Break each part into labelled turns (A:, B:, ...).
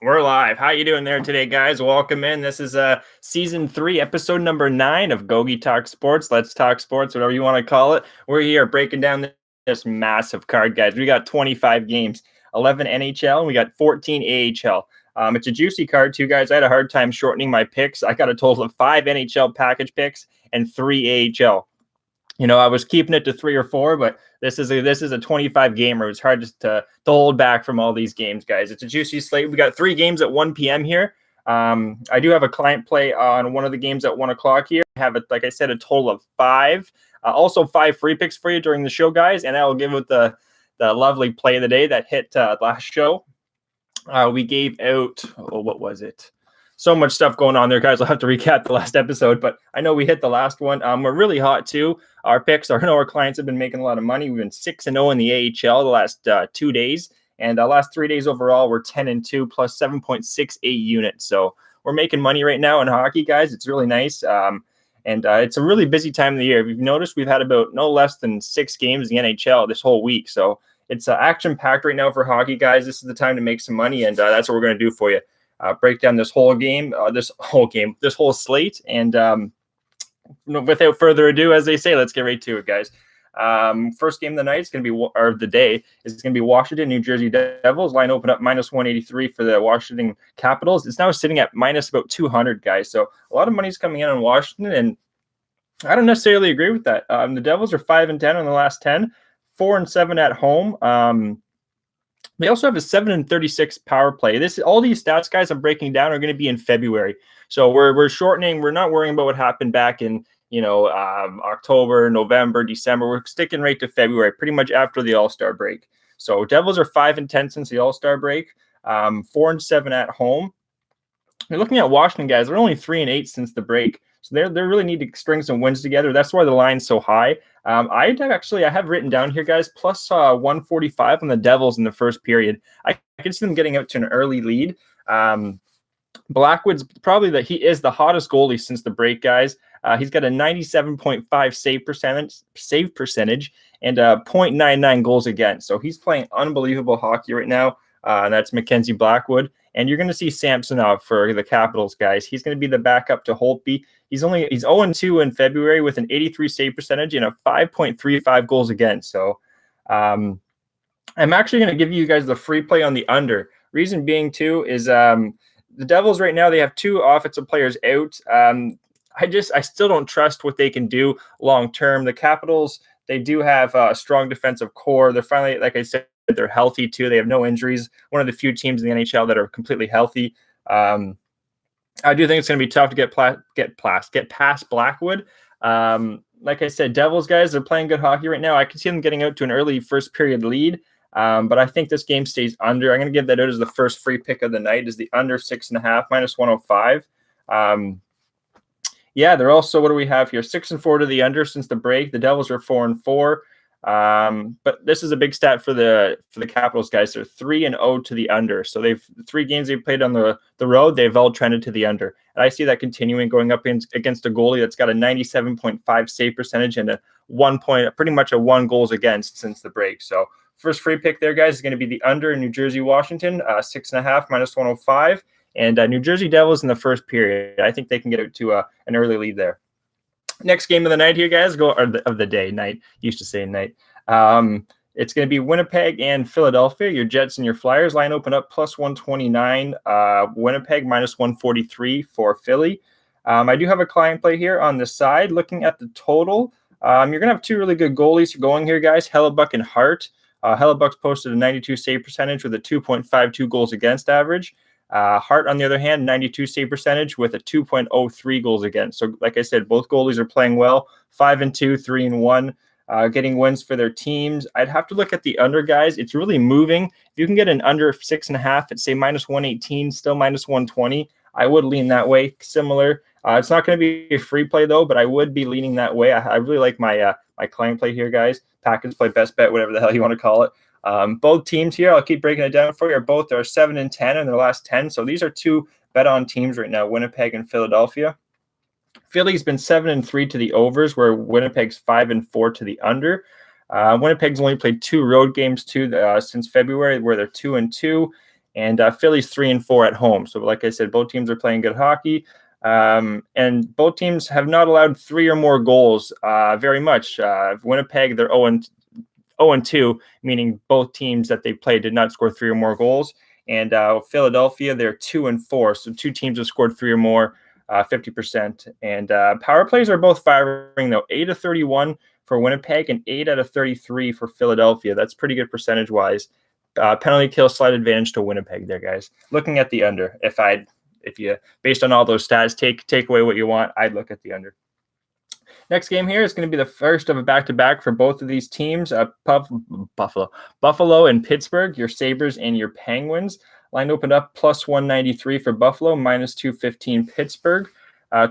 A: We're live. How you doing there today, guys? Welcome in. This is season 3, episode number 9 of Gogi Talk Sports. Let's talk sports, whatever you want to call it. We're here breaking down this massive card, guys. We got 25 games, 11 NHL, and we got 14 AHL. It's a juicy card, too, guys. I had a hard time shortening my picks. I got a total of 5 NHL package picks and 3 AHL. You know, I was keeping it to 3 or 4, but this is a 25 gamer. It's hard to hold back from all these games, guys. It's a juicy slate. We got 3 games at 1 p.m. here. I do have a client play on one of the games at 1 o'clock here. I have, like I said, a total of 5. Also 5 free picks for you during the show, guys. And I will give it the lovely play of the day that hit last show. We gave out, what was it? So much stuff going on there, guys. I'll have to recap the last episode, but I know we hit the last one. We're really hot, too. Our picks, our clients have been making a lot of money. We've been 6-0 in the AHL the last 2 days, and the last 3 days overall, we're 10-2 plus 7.68 units. So we're making money right now in hockey, guys. It's really nice, and it's a really busy time of the year. If you've noticed, we've had about no less than 6 games in the NHL this whole week, so it's action-packed right now for hockey, guys. This is the time to make some money, and that's what we're going to do for you. Break down this whole game, this whole slate. And without further ado, as they say, let's get right to it, guys. First game of the night is going to be, or the day, is going to be Washington, New Jersey Devils. Line open up -183 for the Washington Capitals. It's now sitting at minus about 200, guys. So a lot of money's coming in on Washington, and I don't necessarily agree with that. The Devils are 5-10 in the last 10, 4-7 at home. They also have a 7-36 power play. All these stats, guys, I'm breaking down are going to be in February. So we're shortening. We're not worrying about what happened back in October, November, December. We're sticking right to February, pretty much after the All-Star break. So Devils are 5-10 since the All-Star break, 4-7 at home. You're looking at Washington, guys. They're only 3-8 since the break. So they really need to string some wins together. That's why the line's so high. I have written down here, guys, plus 145 on the Devils in the first period. I can see them getting out to an early lead. Blackwood's probably he is the hottest goalie since the break, guys. He's got a 97.5 save percentage and 0.99 goals against. So he's playing unbelievable hockey right now. And that's Mackenzie Blackwood. And you're going to see Samsonov for the Capitals, guys. He's going to be the backup to Holtby. He's 0-2 in February with an 83 save percentage and a 5.35 goals against. So I'm actually going to give you guys the free play on the under. Reason being, too, is the Devils right now, they have 2 offensive players out. I still don't trust what they can do long term. The Capitals, they do have a strong defensive core. They're finally, like I said, they're healthy too. They have no injuries. One of the few teams in the NHL that are completely healthy. I do think it's going to be tough to get past Blackwood. Like I said, Devils, guys, they're playing good hockey right now. I can see them getting out to an early first period lead. But I think this game stays under. I'm going to give that out as the first free pick of the night, is the under 6.5 -105. They're also, what do we have here? 6-4 to the under since the break. The Devils are 4-4. But this is a big stat for the Capitals, guys. They're 3-0 to the under. So they've 3 games they've played on the road, they've all trended to the under. And I see that continuing, going up against a goalie that's got a 97.5 save percentage and pretty much a 1 goals against since the break. So first free pick there, guys, is going to be the under in New Jersey, Washington, 6.5 -105. And New Jersey Devils in the first period. I think they can get it to an early lead there. Next game of the night here, guys, of the day, night. Used to say night. It's going to be Winnipeg and Philadelphia, your Jets and your Flyers. Line open up plus 129, Winnipeg -143 for Philly. I do have a client play here on the side. Looking at the total, you're going to have 2 really good goalies going here, guys, Hellebuck and Hart. Hellebuck's posted a 92 save percentage with a 2.52 goals against average. Hart, on the other hand, 92 save percentage with a 2.03 goals against. So, like I said, both goalies are playing well. 5-2, 3-1, getting wins for their teams. I'd have to look at the under, guys. It's really moving. If you can get an under 6.5 at, say, -118, still -120, I would lean that way. Similar. It's not going to be a free play, though, but I would be leaning that way. I really like my client play here, guys. Package play, best bet, whatever the hell you want to call it. Both teams here, I'll keep breaking it down for you, both are 7-10 in their last 10. So these are 2 bet-on teams right now, Winnipeg and Philadelphia. Philly's been 7-3 to the overs, where Winnipeg's 5-4 to the under. Winnipeg's only played 2 road games too since February, where they're 2-2. and Philly's 3-4 at home. So like I said, both teams are playing good hockey. And both teams have not allowed 3 or more goals very much. Winnipeg, they're 0-2, meaning both teams that they played did not score 3 or more goals. And Philadelphia, they're 2-4. So 2 teams have scored 3 or more, 50%. And power plays are both firing, though. 8 of 31 for Winnipeg and 8 out of 33 for Philadelphia. That's pretty good percentage-wise. Penalty kill, slight advantage to Winnipeg there, guys. Looking at the under, if you based on all those stats, take away what you want, I'd look at the under. Next game here is going to be the first of a back-to-back for both of these teams. Buffalo and Pittsburgh, your Sabres and your Penguins. Line opened up plus 193 for Buffalo, minus 215 Pittsburgh.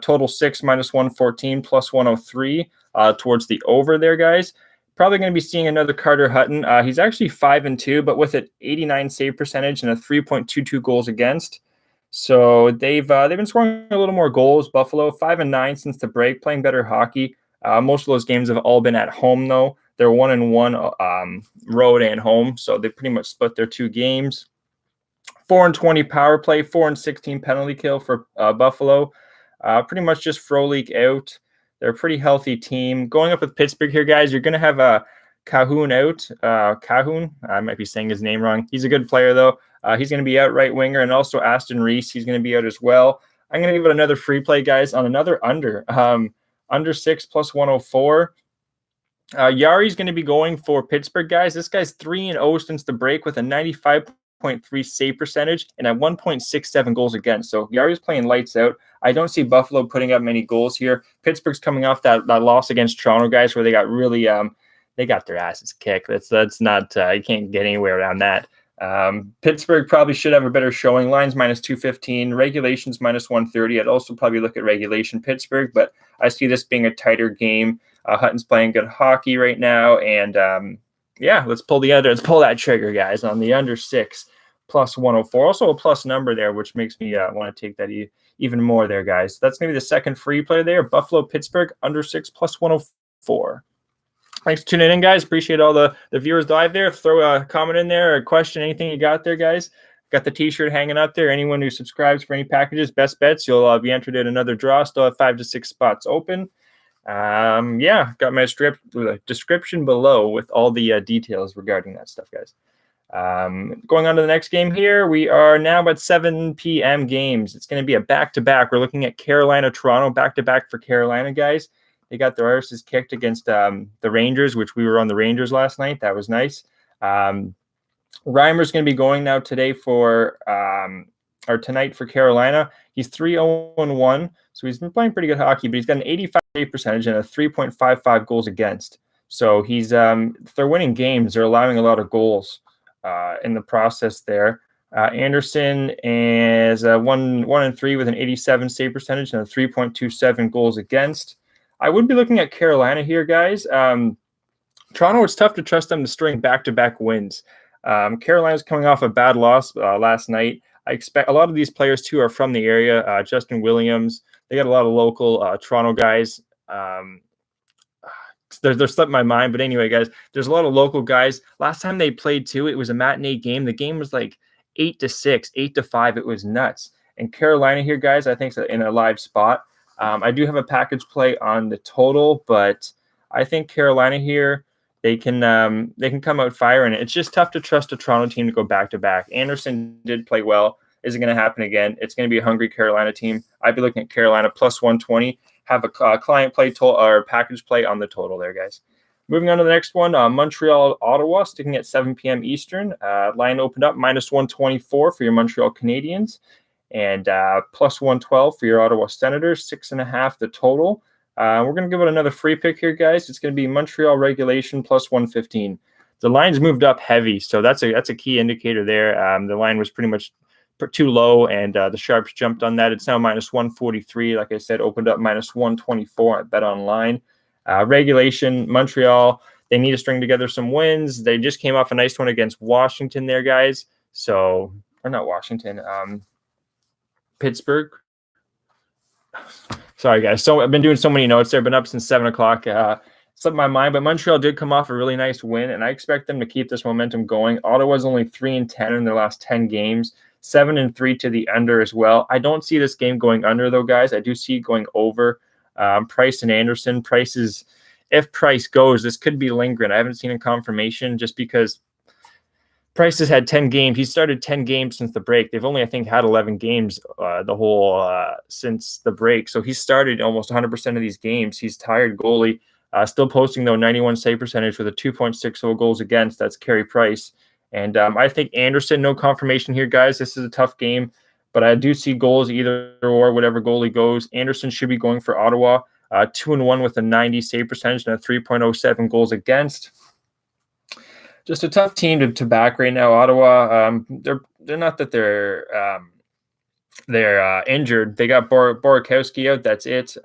A: Total 6, minus 114, plus 103 towards the over there, guys. Probably going to be seeing another Carter Hutton. He's actually 5-2, but with an 89 save percentage and a 3.22 goals against. So they've been scoring a little more goals. Buffalo 5-9 since the break, playing better hockey. Most of those games have all been at home, though. They're 1-1 road and home, so they pretty much split their 2 games. 4-20 power play, 4-16 penalty kill for Buffalo. Pretty much just Frolik out. They're a pretty healthy team. Going up with Pittsburgh here, guys, you're going to have Cahoon out. Cahoon, I might be saying his name wrong. He's a good player, though. He's going to be out right winger, and also Aston Reese. He's going to be out as well. I'm going to give it another free play, guys, on another under. Under 6 plus 104. Yari's going to be going for Pittsburgh, guys. This guy's 3-0 since the break with a 95.3 save percentage and a 1.67 goals against. So Yari's playing lights out. I don't see Buffalo putting up many goals here. Pittsburgh's coming off that loss against Toronto, guys, where they got really they got their asses kicked. That's not you can't get anywhere around that. Pittsburgh probably should have a better showing. Lines minus 215, regulations minus 130. I'd also probably look at regulation Pittsburgh, but I see this being a tighter game. Hutton's playing good hockey right now, and yeah, let's pull the under. Let's pull that trigger, guys, on the under 6 plus 104. Also a plus number there, which makes me want to take that even more there, guys. That's going to be the second free play there. Buffalo, Pittsburgh, under 6 plus 104. Thanks for tuning in, guys. Appreciate all the viewers live there. Throw a comment in there, a question, anything you got there, guys. Got the T-shirt hanging up there. Anyone who subscribes for any packages, best bets, you'll be entered in another draw. Still have 5 to 6 spots open. Yeah, got my description below with all the details regarding that stuff, guys. Going on to the next game here, we are now about 7 p.m. games. It's going to be a back-to-back. We're looking at Carolina-Toronto, back-to-back for Carolina, guys. They got their asses kicked against the Rangers, which we were on the Rangers last night. That was nice. Reimer's going to be going now today or tonight for Carolina. He's 3-0-1, so he's been playing pretty good hockey, but he's got an 85 save percentage and a 3.55 goals against. So he's they're winning games. They're allowing a lot of goals in the process there. Anderson is 1-3 with an 87 save percentage and a 3.27 goals against. I would be looking at Carolina here, guys. Toronto, it's tough to trust them to string back-to-back wins. Carolina's coming off a bad loss last night. I expect a lot of these players, too, are from the area. Justin Williams, they got a lot of local Toronto guys. They're slipping my mind. But anyway, guys, there's a lot of local guys. Last time they played, too, it was a matinee game. The game was like 8-6, 8-5. It was nuts. And Carolina here, guys, I think is in a live spot. I do have a package play on the total, but I think Carolina here, they can come out firing. It's just tough to trust a Toronto team to go back-to-back. Anderson did play well. Is it going to happen again? It's going to be a hungry Carolina team. I'd be looking at Carolina plus 120. Have a client play or package play on the total there, guys. Moving on to the next one, Montreal, Ottawa, sticking at 7 p.m. Eastern. Line opened up minus 124 for your Montreal Canadiens. And plus 112 for your Ottawa Senators, 6.5 the total. We're going to give it another free pick here, guys. It's going to be Montreal regulation plus 115. The line's moved up heavy, so that's a key indicator there. The line was pretty much too low, and the Sharps jumped on that. It's now minus 143. Like I said, opened up minus 124 at Bet Online. Regulation, Montreal, they need to string together some wins. They just came off a nice one against Washington there, guys. So, or not Washington, Pittsburgh. Sorry, guys. So I've been doing so many notes there. Been up since 7 o'clock. slipped my mind, but Montreal did come off a really nice win, and I expect them to keep this momentum going. Ottawa's only 3-10 in their last 10 games, 7-3 to the under as well. I don't see this game going under, though, guys. I do see it going over. Price and Anderson. If Price goes, this could be lingering. I haven't seen a confirmation just because Price has had 10 games. He started 10 games since the break. They've only, I think, had 11 games since the break. So he started almost 100% of these games. He's tired goalie. Still posting, though, 91 save percentage with a 2.60 goals against. That's Carey Price. And I think Anderson, no confirmation here, guys. This is a tough game. But I do see goals either or, whatever goalie goes. Anderson should be going for Ottawa. 2-1 with a 90 save percentage and a 3.07 goals against. Just a tough team to back right now. Ottawa, they're not that they're injured. They got Borikowski out. That's it.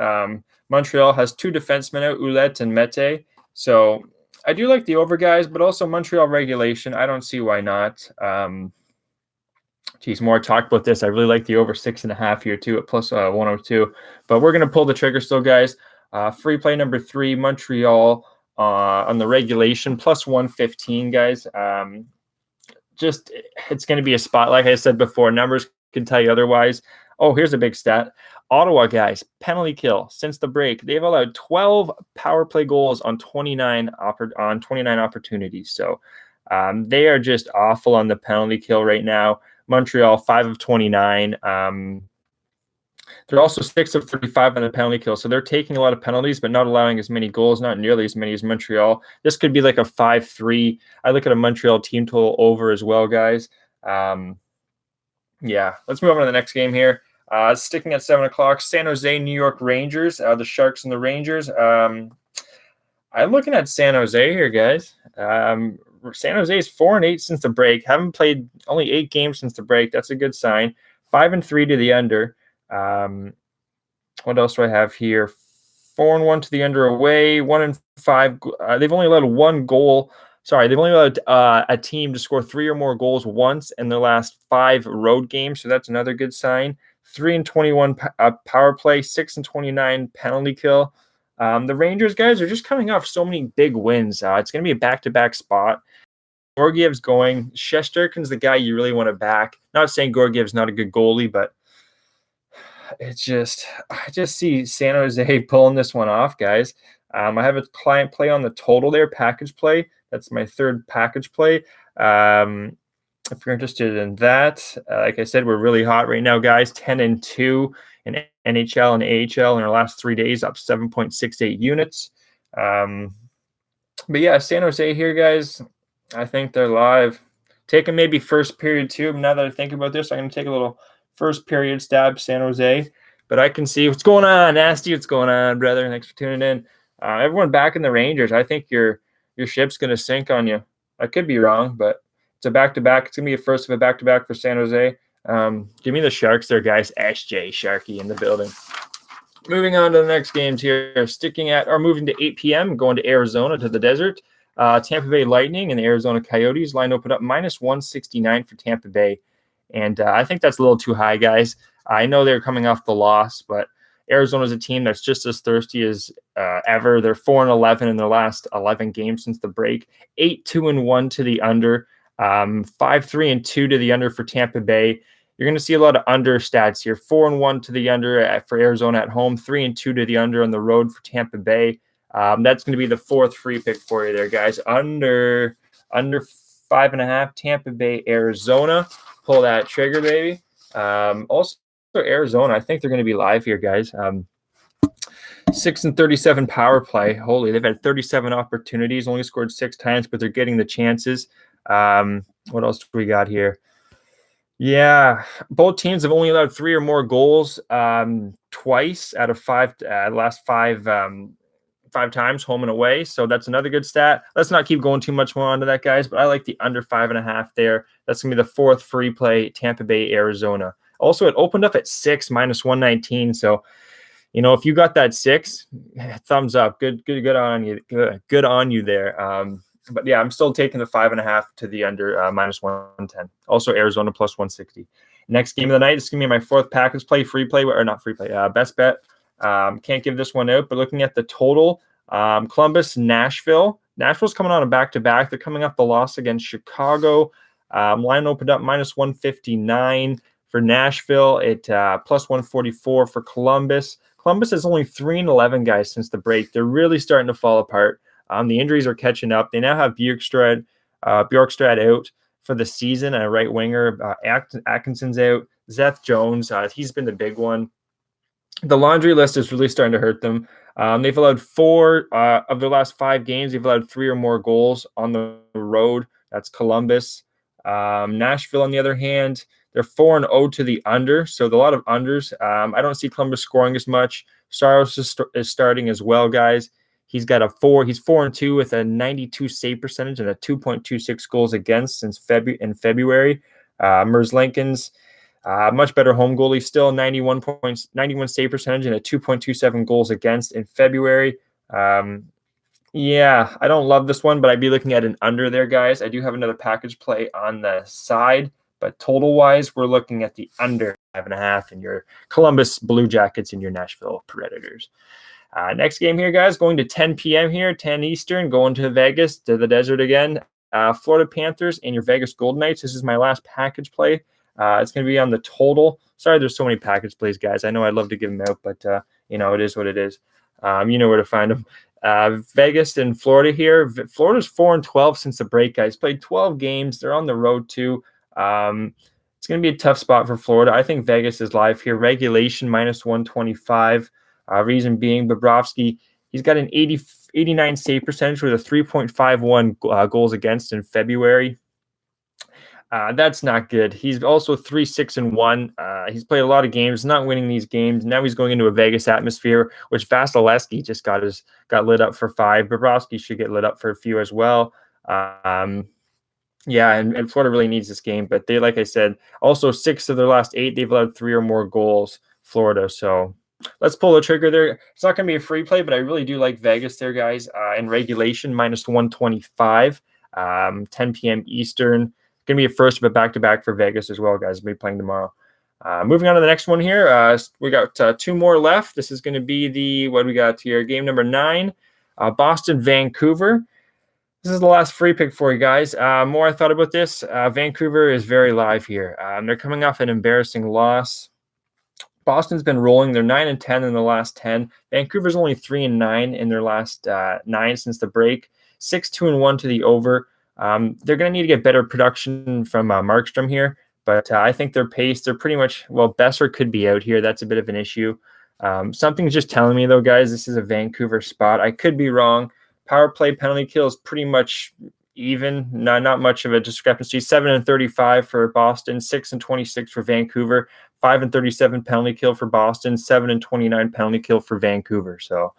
A: Montreal has 2 defensemen out, Ouellette and Mete. So I do like the over, guys, but also Montreal regulation. I don't see why not. More talked about this. I really like the over 6.5 here too at plus 102. But we're gonna pull the trigger still, guys. Free play number 3, Montreal on the regulation plus 115, guys. It's gonna be a spot. Like I said before, numbers can tell you otherwise. Oh, here's a big stat. Ottawa, guys, penalty kill since the break. They've allowed 12 power play goals on 29 opportunities. So they are just awful on the penalty kill right now. Montreal, 5 of 29. They're also 6 of 35 on the penalty kill. So they're taking a lot of penalties, but not allowing as many goals, not nearly as many as Montreal. This could be like a 5-3. I look at a Montreal team total over as well, guys. Yeah, let's move on to the next game here. Sticking at 7 o'clock, San Jose, New York Rangers, the Sharks and the Rangers. I'm looking at San Jose here, guys. San Jose is 4-8 since the break. Haven't played only 8 games since the break. That's a good sign. 5-3 to the under. What else do I have here? 4-1 to the under away. 1-5. They've only allowed 1 goal. Sorry, they've only allowed a team to score 3 or more goals once in their last 5 road games. So that's another good sign. 3-21 power play, 6-29 penalty kill. The Rangers, guys, are just coming off so many big wins. It's going to be a back-to-back spot. Georgiev's going. Shesterkin's the guy you really want to back. Not saying Georgiev's not a good goalie, but I just see San Jose pulling this one off, guys. I have a client play on the total there, package play. That's my 3rd package play. If you're interested in that, like I said, we're really hot right now, guys. 10-2 in NHL and AHL in our last 3 days, up 7.68 units. But yeah, San Jose here, guys. I think they're live. Taking maybe first period too. Now that I think about this, I'm going to take a little first period stab San Jose. But I can see what's going on. Nasty, what's going on, brother? Thanks for tuning in. Everyone back in the Rangers. I think your ship's going to sink on you. I could be wrong, but it's a back-to-back. It's going to be a first of a back-to-back for San Jose. Give me the Sharks there, guys. SJ Sharky in the building. Moving on to the next games here. Moving to 8 p.m., going to Arizona, to the desert. Tampa Bay Lightning and the Arizona Coyotes. Line opened up minus 169 for Tampa Bay. And I think that's a little too high, guys. I know they're coming off the loss, but Arizona's a team that's just as thirsty as ever. They're 4-11 in their last 11 games since the break. 8-2-1 to the under. 5-3-2 to the under for Tampa Bay. You're going to see a lot of under stats here. 4-1 to the under for Arizona at home. 3-2 to the under on the road for Tampa Bay. That's going to be the 4th free pick for you there, guys. Under 5.5 Tampa Bay, Arizona. Pull that trigger, baby. Also Arizona, I think they're going to be live here, guys. 6-37 power play. Holy, they've had 37 opportunities, only scored 6 times, but they're getting the chances. What else do we got here? Yeah, both teams have only allowed 3 or more goals twice out of 5 last 5 times, home and away. So that's another good stat. Let's not keep going too much more onto that, guys, but I like the under 5.5 there. That's going to be the 4th free play, Tampa Bay, Arizona. Also, it opened up at 6, minus 119. So, if you got that 6, thumbs up. Good on you. Good on you there. But yeah, I'm still taking the 5.5 to the under, minus 110. Also, Arizona plus 160. Next game of the night is going to be my 4th package play, free play, or not free play, best bet. Can't give this one out, but looking at the total, Columbus, Nashville. Nashville's coming on a back-to-back. They're coming off the loss against Chicago. Line opened up -159 for Nashville. It +144 for Columbus. Columbus is only 3-11 guys since the break. They're really starting to fall apart. The injuries are catching up. They now have Bjorkstrad out for the season, a right winger. Atkinson's out. Seth Jones, he's been the big one. The laundry list is really starting to hurt them. They've allowed 4 of their last 5 games. They've allowed 3 or more goals on the road. That's Columbus. Nashville, on the other hand, they're 4-0 to the under, so a lot of unders. I don't see Columbus scoring as much. Saros is starting as well, guys. He's got a 4. He's 4-2 with a 92 save percentage and a 2.26 goals against since February. Merzlikins, much better home goalie, still 91 save percentage and a 2.27 goals against in February. Yeah, I don't love this one, but I'd be looking at an under there, guys. I do have another package play on the side, but total-wise, we're looking at the under 5.5 in your Columbus Blue Jackets and your Nashville Predators. Next game here, guys, going to 10 p.m. here, 10 Eastern, going to Vegas, to the desert again. Florida Panthers and your Vegas Golden Knights. This is my last package play. It's going to be on the total. Sorry, there's so many package plays, guys. I know I'd love to give them out, but, it is what it is. You know where to find them. Vegas and Florida here. Florida's 4-12 since the break, guys. Played 12 games. They're on the road, too. It's going to be a tough spot for Florida. I think Vegas is live here. Regulation -125. Reason being, Bobrovsky, he's got an 89 save percentage with a 3.51 goals against in February. That's not good. He's also 3-6-1. He's played a lot of games, not winning these games. Now he's going into a Vegas atmosphere, which Vasilevsky just got lit up for 5. Bobrovsky should get lit up for a few as well. Yeah, and Florida really needs this game. But they, like I said, also 6 of their last 8, they've allowed 3 or more goals, Florida. So let's pull the trigger there. It's not going to be a free play, but I really do like Vegas there, guys. In regulation, -125, 10 p.m. Eastern. Going to be a first of a back-to-back for Vegas as well, guys. We'll be playing tomorrow. Moving on to the next one here. We got 2 more left. This is going to be what we got here, game number 9, Boston, Vancouver. This is the last free pick for you guys. More I thought about this, Vancouver is very live here. They're coming off an embarrassing loss. Boston's been rolling. They're 9-10 in the last 10. Vancouver's only 3-9 in their last 9 since the break. 6-2-1 to the over. They're going to need to get better production from Markstrom here, but I think their pace, they're pretty much, Besser could be out here. That's a bit of an issue. Something's just telling me, though, guys, this is a Vancouver spot. I could be wrong. Power play penalty kill is pretty much even, not much of a discrepancy. 7-35 for Boston, 6-26 for Vancouver, 5-37 penalty kill for Boston, 7-29 penalty kill for Vancouver. So,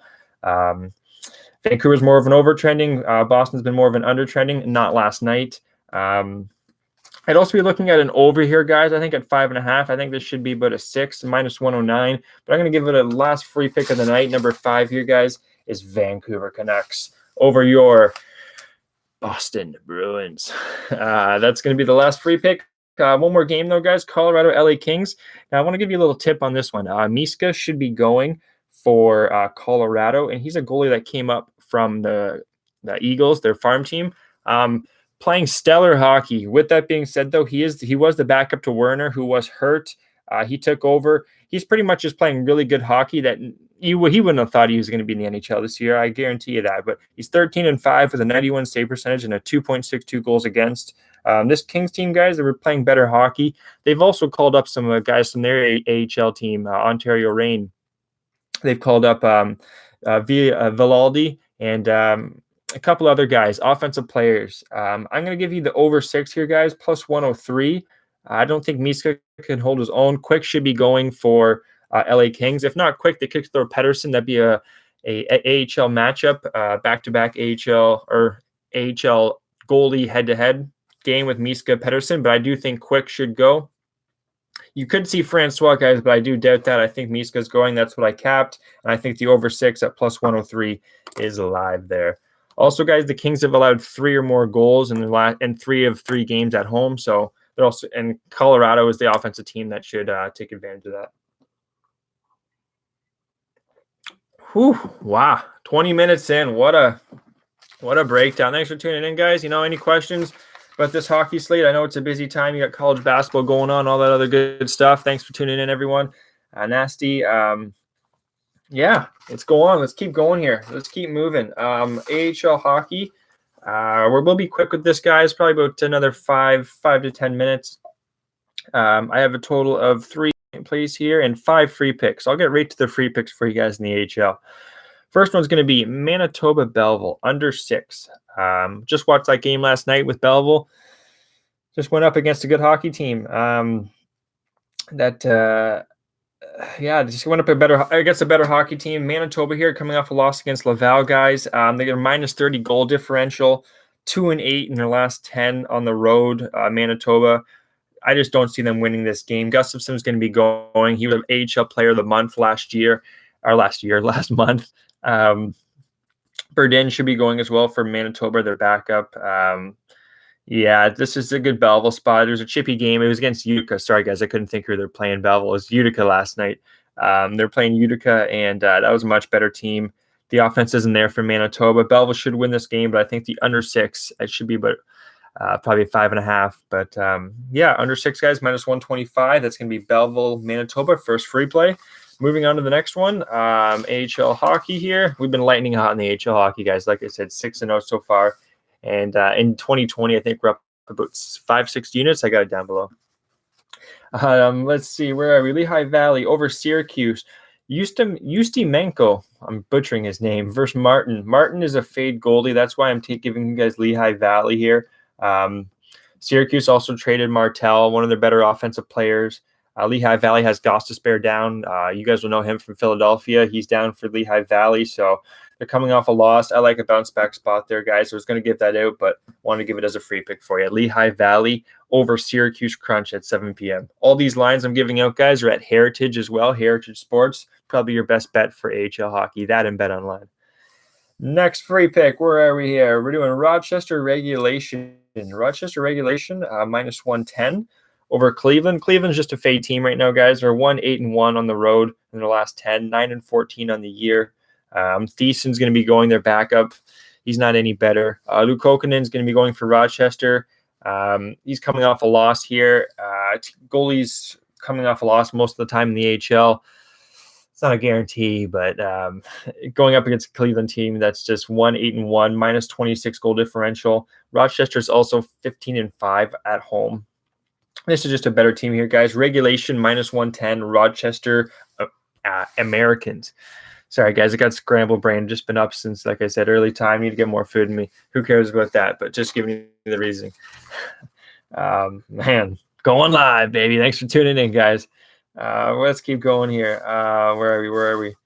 A: Vancouver's more of an over-trending. Boston's been more of an under-trending, not last night. I'd also be looking at an over here, guys. I think at 5.5. I think this should be about a 6, -109. But I'm going to give it a last free pick of the night. Number 5 here, guys, is Vancouver Canucks over your Boston Bruins. That's going to be the last free pick. One more game, though, guys. Colorado, LA Kings. Now, I want to give you a little tip on this one. Miska should be going for Colorado, and he's a goalie that came up from the Eagles, their farm team, playing stellar hockey. With that being said, though, he was the backup to Werner, who was hurt. He took over. He's pretty much just playing really good hockey that he wouldn't have thought he was going to be in the NHL this year. I guarantee you that. But he's 13-5 with a 91 save percentage and a 2.62 goals against. This Kings team, guys, they were playing better hockey. They've also called up some guys from their AHL team, Ontario Reign. They've called up Vilaldi and a couple other guys, offensive players. I'm going to give you the over 6 here, guys, +103. I don't think Miska can hold his own. Quick should be going for LA Kings. If not Quick, they could throw Pedersen. That'd be a AHL matchup, back-to-back AHL goalie head-to-head game with Miska Pedersen, but I do think Quick should go. You could see Francois, guys, but I do doubt that. I think Miska's going. That's what I capped. And I think the over 6 at +103 is live there. Also, guys, the Kings have allowed 3 or more goals in 3 of 3 games at home. So they're also, and Colorado is the offensive team that should take advantage of that. Whew, wow. 20 minutes in. What a breakdown. Thanks for tuning in, guys. Any questions about this hockey slate? I know it's a busy time. You got college basketball going on, all that other good stuff. Thanks for tuning in, everyone. Nasty. Yeah, let's go on. Let's keep going here. Let's keep moving. AHL hockey. We'll be quick with this, guys. Probably about another 5 to 10 minutes. I have a total of 3 plays here and 5 free picks. I'll get right to the free picks for you guys in the AHL. First one's going to be Manitoba Belleville, under 6. Just watched that game last night with Belleville. Just went up against a good hockey team. Just went up against a better hockey team. Manitoba here coming off a loss against Laval, guys. They get a minus 30 goal differential, 2-8 in their last 10 on the road. Manitoba. I just don't see them winning this game. Gustafson's going to be going. He was an AHL Player of the Month last month. Burdin should be going as well for Manitoba, their backup. This is a good Belleville spot. It was a chippy game. It was against Utica. Sorry, guys, I couldn't think who they're playing. Belleville. It was Utica last night. They're playing Utica, and that was a much better team. The offense isn't there for Manitoba. Belleville should win this game, but I think the under 6, it should be about probably 5.5. But under 6, guys, minus 125. That's going to be Belleville, Manitoba, first free play. Moving on to the next one, AHL hockey here. We've been lightning hot in the AHL hockey, guys. Like I said, 6-0 so far. And in 2020, I think we're up about 5-6 units. I got it down below. Let's see. Where are we? Lehigh Valley over Syracuse. Ustimenko, I'm butchering his name, versus Martin. Martin is a fade goalie. That's why I'm giving you guys Lehigh Valley here. Syracuse also traded Martel, one of their better offensive players. Lehigh Valley has Gostisbehere down. You guys will know him from Philadelphia. He's down for Lehigh Valley, so they're coming off a loss. I like a bounce back spot there, guys. I was going to give that out, but wanted to give it as a free pick for you. Lehigh Valley over Syracuse Crunch at 7 p.m. All these lines I'm giving out, guys, are at Heritage as well. Heritage Sports, probably your best bet for AHL hockey. That and Bet Online. Next free pick, where are we here? We're doing Rochester Regulation. Minus 110. Over Cleveland. Cleveland's just a fade team right now, guys. They're 1-8-1 on the road in their last 10, 9-14 on the year. Thiessen's going to be going their backup. He's not any better. Luke Kokonen's going to be going for Rochester. He's coming off a loss here. Goalies coming off a loss most of the time in the AHL. It's not a guarantee, but going up against a Cleveland team that's just 1-8-1, minus 26 goal differential. Rochester's also 15-5 at home. This is just a better team here, guys. Regulation minus 110, Rochester Americans. Sorry, guys, I got scrambled brain. Just been up since, like I said, early time. Need to get more food in me. Who cares about that? But just giving you the reason. Man, going live, baby. Thanks for tuning in, guys. Let's keep going here. Where are we?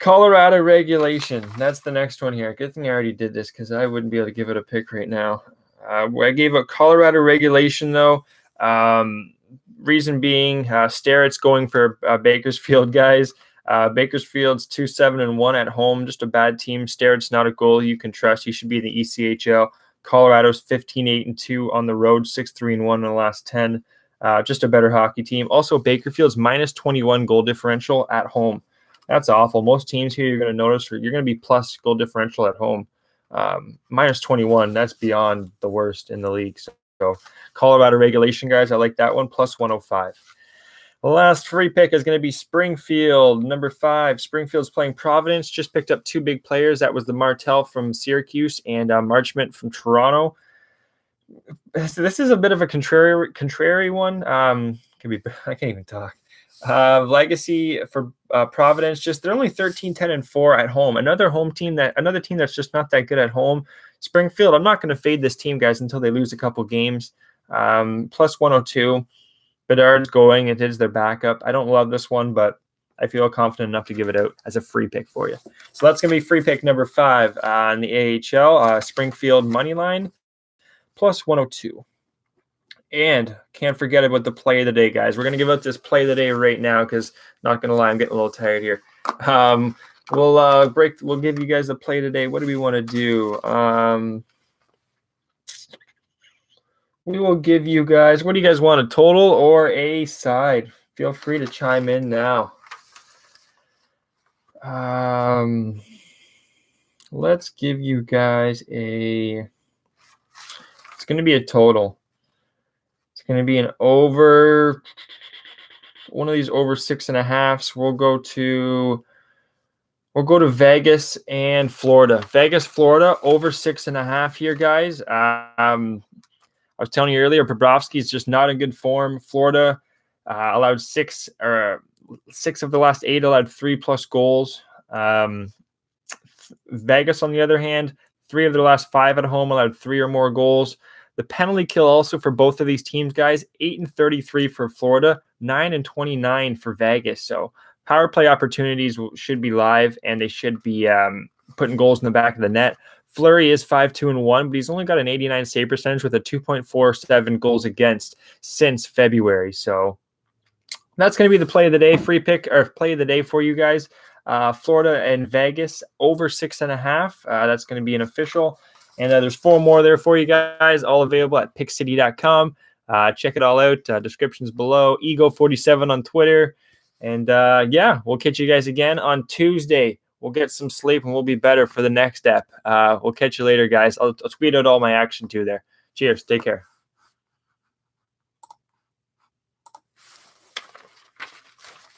A: Colorado Regulation. That's the next one here. Good thing I already did this because I wouldn't be able to give it a pick right now. I gave a Colorado Regulation, though. Reason being, Starrett's going for Bakersfield, guys. Bakersfield's 2-7-1 at home. Just a bad team. Starrett's not a goalie you can trust. He should be in the ECHL. Colorado's 15-8-2 on the road, 6-3-1 in the last 10. Just a better hockey team. Also, Bakerfield's minus 21 goal differential at home. That's awful. Most teams here, you're going to notice, you're going to be plus goal differential at home. Minus 21, that's beyond the worst in the league. So Colorado Regulation, guys, I like that one, plus 105. The last free pick is going to be Springfield, number 5. Springfield's playing Providence. Just picked up 2 big players. That was the Martel from Syracuse and Marchment from Toronto. This is a bit of a contrary one. I can't even talk. Legacy for Providence, they're only 13-10-4 at home. Another team that's just not that good at home. Springfield, I'm not going to fade this team, guys, until they lose a couple games. Plus 102. Bedard's going. It is their backup. I don't love this one, but I feel confident enough to give it out as a free pick for you. So that's going to be free pick number 5 in the AHL. Springfield money line, plus 102. And can't forget about the play of the day, guys. We're going to give out this play of the day right now because, not going to lie, I'm getting a little tired here. We'll give you guys a play today. What do we want to do? We will give you guys, what do you guys want, a total or a side? Feel free to chime in now. Let's give you guys it's going to be a total. It's going to be an over, one of these over 6.5s. We'll go to Vegas and Florida. Vegas, Florida, over 6.5 here, guys. I was telling you earlier, Bobrovsky's just not in good form. Florida allowed 6 of the last 8 allowed 3+ goals. Vegas, on the other hand, 3 of their last 5 at home allowed 3 or more goals. The penalty kill also for both of these teams, guys, 8-33 for Florida, 9-29 for Vegas. So power play opportunities should be live, and they should be putting goals in the back of the net. Fleury is 5-2-1, but he's only got an 89 save percentage with a 2.47 goals against since February. So that's going to be the play of the day, free pick or play of the day for you guys. Florida and Vegas over 6.5. That's going to be an official. And there's 4 more there for you guys, all available at PICKSCITY.com. Check it all out. Descriptions below. Ego47 on Twitter. And yeah, we'll catch you guys again on Tuesday. We'll get some sleep and we'll be better for the next ep. We'll catch you later, guys. I'll tweet out all my action too there. Cheers. Take care.